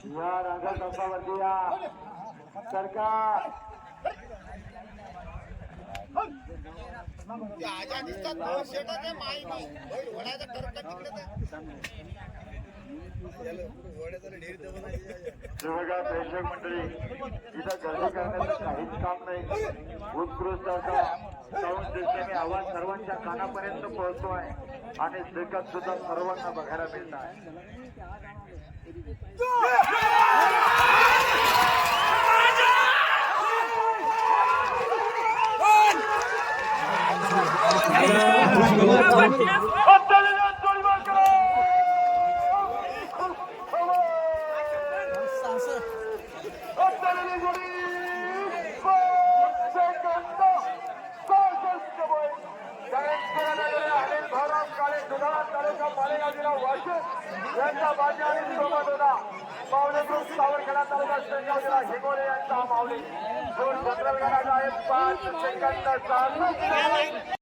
या रंगकंपावरती या सरकार बघा प्रेक्षक मंडळी इथं गर्दी करण्याचं काहीच काम नाही. उत्कृष्ट असा साऊंड सिस्टम आवाज सर्वांच्या कानापर्यंत पोहोचतोय आणि श्रीकांत सुद्धा सर्वांना बघायला मिळत आहे. यांचा बाजी आणि सोबत होता माऊली ग्रुप सावरखेडा तालुका शेगाव जिल्हा हिंगोली यांचा माऊली 2 चंद्रगडाचा आहे 5 सेकंद 4